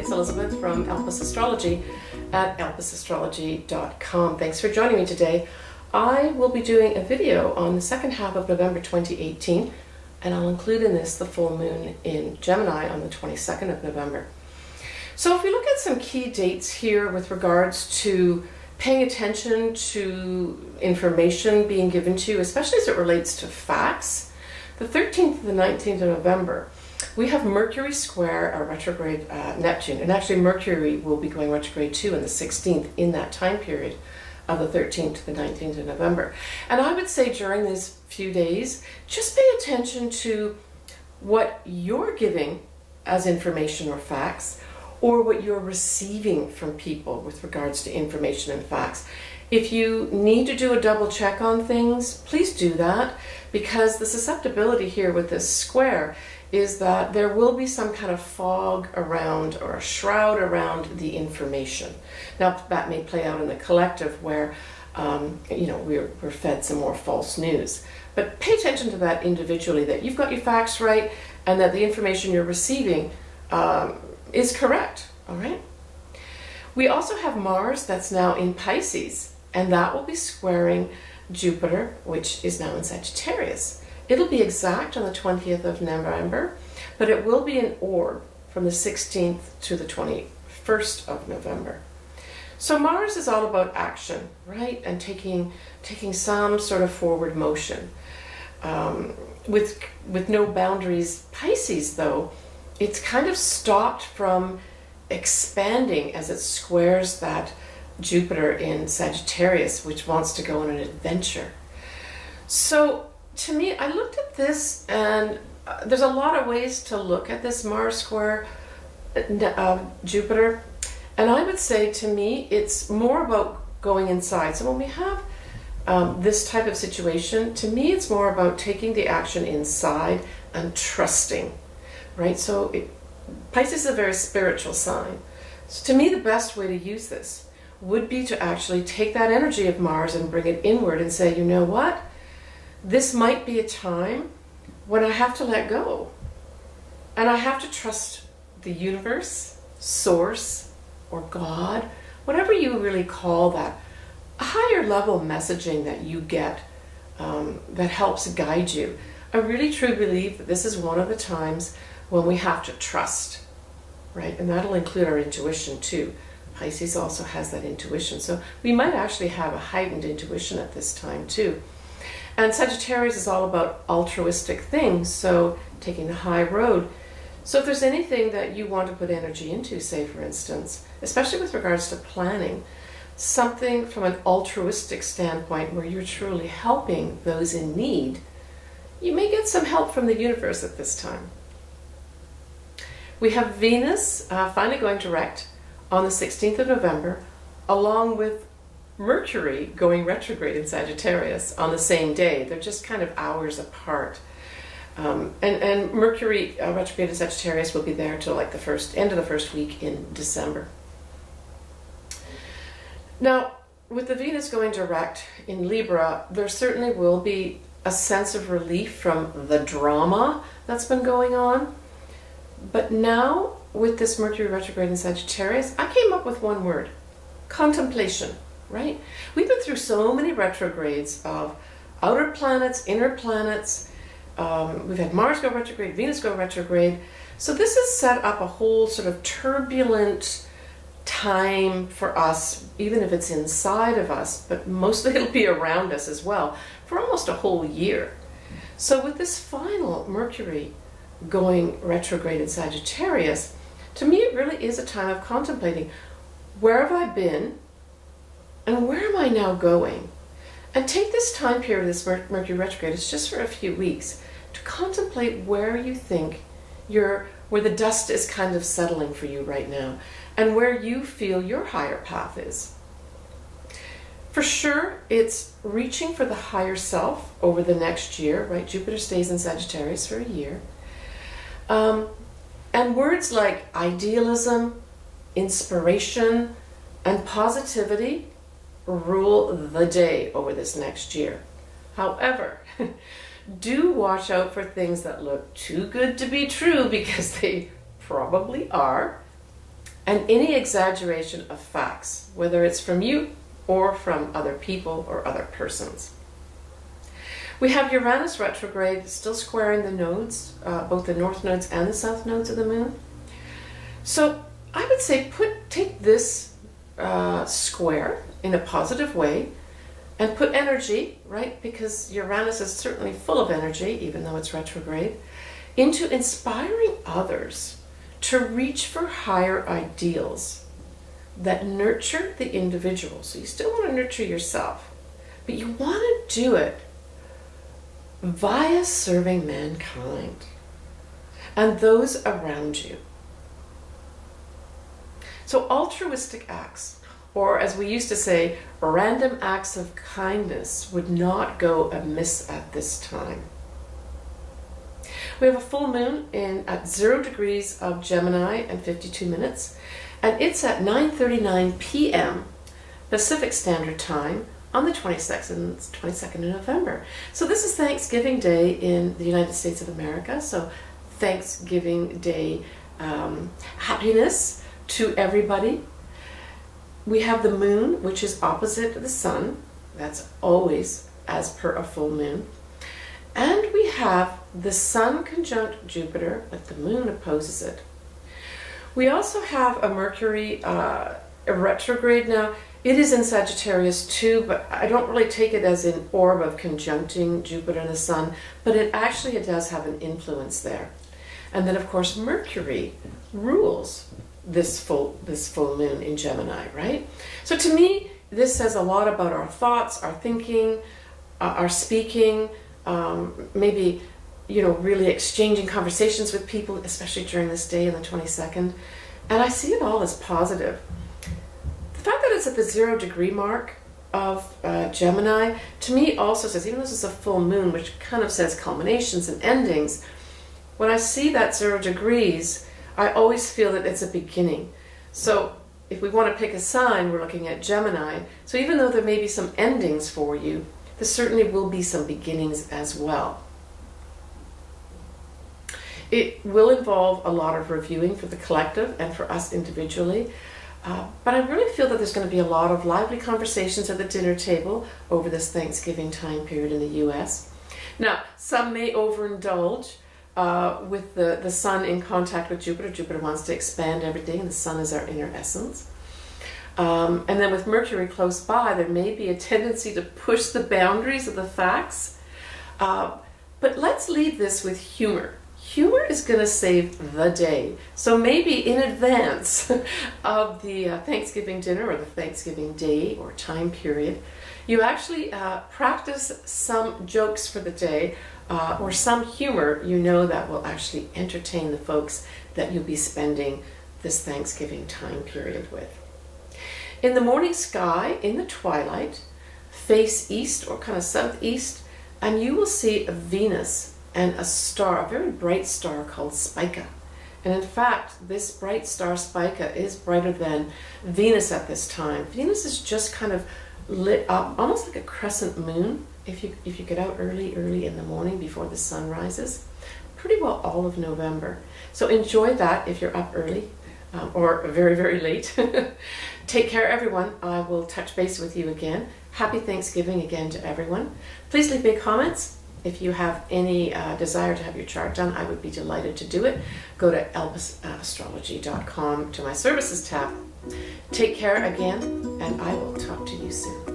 it's Elizabeth from Elpis Astrology at elpisastrology.com. Thanks for joining me today. I will be doing a video on the second half of November 2018, and I'll include in this the full moon in Gemini on the 22nd of November. So if we look at some key dates here with regards to paying attention to information being given to you, especially as it relates to facts, the 13th to the 19th of November, we have Mercury square a retrograde Neptune, and actually Mercury will be going retrograde too on the 16th in that time period of the 13th to the 19th of November. And I would say during these few days, just pay attention to what you're giving as information or facts, or what you're receiving from people with regards to information and facts. If you need to do a double check on things, please do that, because the susceptibility here with this square is that there will be some kind of fog around or a shroud around the information. Now that may play out in the collective where we're fed some more false news. But pay attention to that individually, that you've got your facts right and that the information you're receiving is correct, all right? We also have Mars that's now in Pisces, and that will be squaring Jupiter, which is now in Sagittarius. It'll be exact on the 20th of November, but it will be an orb from the 16th to the 21st of November. So Mars is all about action, right? And taking some sort of forward motion. With no boundaries, Pisces, though, it's kind of stopped from expanding as it squares that Jupiter in Sagittarius, which wants to go on an adventure. So to me, I looked at this, and there's a lot of ways to look at this Mars square Jupiter, and I would say to me it's more about going inside. So when we have this type of situation, to me it's more about taking the action inside and trusting, right? So Pisces is a very spiritual sign. So to me the best way to use this would be to actually take that energy of Mars and bring it inward and say, you know what? This might be a time when I have to let go. And I have to trust the universe, source, or God, whatever you really call that, a higher level messaging that you get that helps guide you. I really truly believe that this is one of the times when we have to trust, right? And that'll include our intuition too. Pisces also has that intuition. So we might actually have a heightened intuition at this time too. And Sagittarius is all about altruistic things, so taking the high road. So if there's anything that you want to put energy into, say for instance, especially with regards to planning, something from an altruistic standpoint where you're truly helping those in need, you may get some help from the universe at this time. We have Venus finally going direct on the 16th of November, along with Mercury going retrograde in Sagittarius on the same day. They're just kind of hours apart. And Mercury retrograde in Sagittarius will be there till like the end of the first week in December. Now, with the Venus going direct in Libra, there certainly will be a sense of relief from the drama that's been going on. But now, with this Mercury retrograde in Sagittarius, I came up with one word: contemplation, right? We've been through so many retrogrades of outer planets, inner planets. We've had Mars go retrograde, Venus go retrograde. So this has set up a whole sort of turbulent time for us, even if it's inside of us, but mostly it'll be around us as well, for almost a whole year. So with this final Mercury going retrograde in Sagittarius, to me it really is a time of contemplating, where have I been and where am I now going? And take this time period, this Mercury retrograde, it's just for a few weeks, to contemplate where you think where the dust is kind of settling for you right now, and where you feel your higher path is. For sure, it's reaching for the higher self over the next year, right? Jupiter stays in Sagittarius for a year. And words like idealism, inspiration, and positivity rule the day over this next year. However, do watch out for things that look too good to be true, because they probably are. and any exaggeration of facts, whether it's from you or from other people or other persons. We have Uranus retrograde still squaring the nodes, both the north nodes and the south nodes of the moon. So I would say take this square in a positive way and put energy, right, because Uranus is certainly full of energy, even though it's retrograde, into inspiring others to reach for higher ideals that nurture the individual. So you still want to nurture yourself, but you want to do it via serving mankind and those around you. So altruistic acts, or as we used to say, random acts of kindness, would not go amiss at this time. We have a full moon at 0 degrees of Gemini and 52 minutes, and it's at 9:39 p.m. Pacific Standard Time on the 22nd of November. So this is Thanksgiving Day in the United States of America. So Thanksgiving Day happiness to everybody. We have the moon, which is opposite the sun. That's always as per a full moon. And we have the sun conjunct Jupiter, but the moon opposes it. We also have a Mercury a retrograde now. It is in Sagittarius too, but I don't really take it as an orb of conjuncting Jupiter and the sun, but it does have an influence there. And then of course Mercury rules this full moon in Gemini, right? So to me, this says a lot about our thoughts, our thinking, our speaking, maybe, really exchanging conversations with people, especially during this day on the 22nd. And I see it all as positive. The fact that it's at the 0 degree mark of Gemini, to me also says, even though this is a full moon, which kind of says culminations and endings, when I see that 0 degrees, I always feel that it's a beginning. So if we want to pick a sign, we're looking at Gemini. So even though there may be some endings for you, there certainly will be some beginnings as well. It will involve a lot of reviewing for the collective and for us individually. But I really feel that there's going to be a lot of lively conversations at the dinner table over this Thanksgiving time period in the US. Now, some may overindulge with the sun in contact with Jupiter. Jupiter wants to expand everything, and the sun is our inner essence. And then with Mercury close by, there may be a tendency to push the boundaries of the facts. But let's leave this with humor. Humor is going to save the day. So maybe in advance of the Thanksgiving dinner or the Thanksgiving day or time period, you actually practice some jokes for the day or some humor that will actually entertain the folks that you'll be spending this Thanksgiving time period with. In the morning sky, in the twilight, face east or kind of southeast, and you will see a Venus and a star, a very bright star called Spica. And in fact, this bright star Spica is brighter than Venus at this time. Venus is just kind of lit up, almost like a crescent moon, if you get out early in the morning before the sun rises. Pretty well all of November. So enjoy that if you're up early or very, very late. Take care, everyone. I will touch base with you again. Happy Thanksgiving again to everyone. Please leave me comments. If you have any desire to have your chart done, I would be delighted to do it. Go to Astrology.com to my services tab. Take care again, and I will talk to you soon.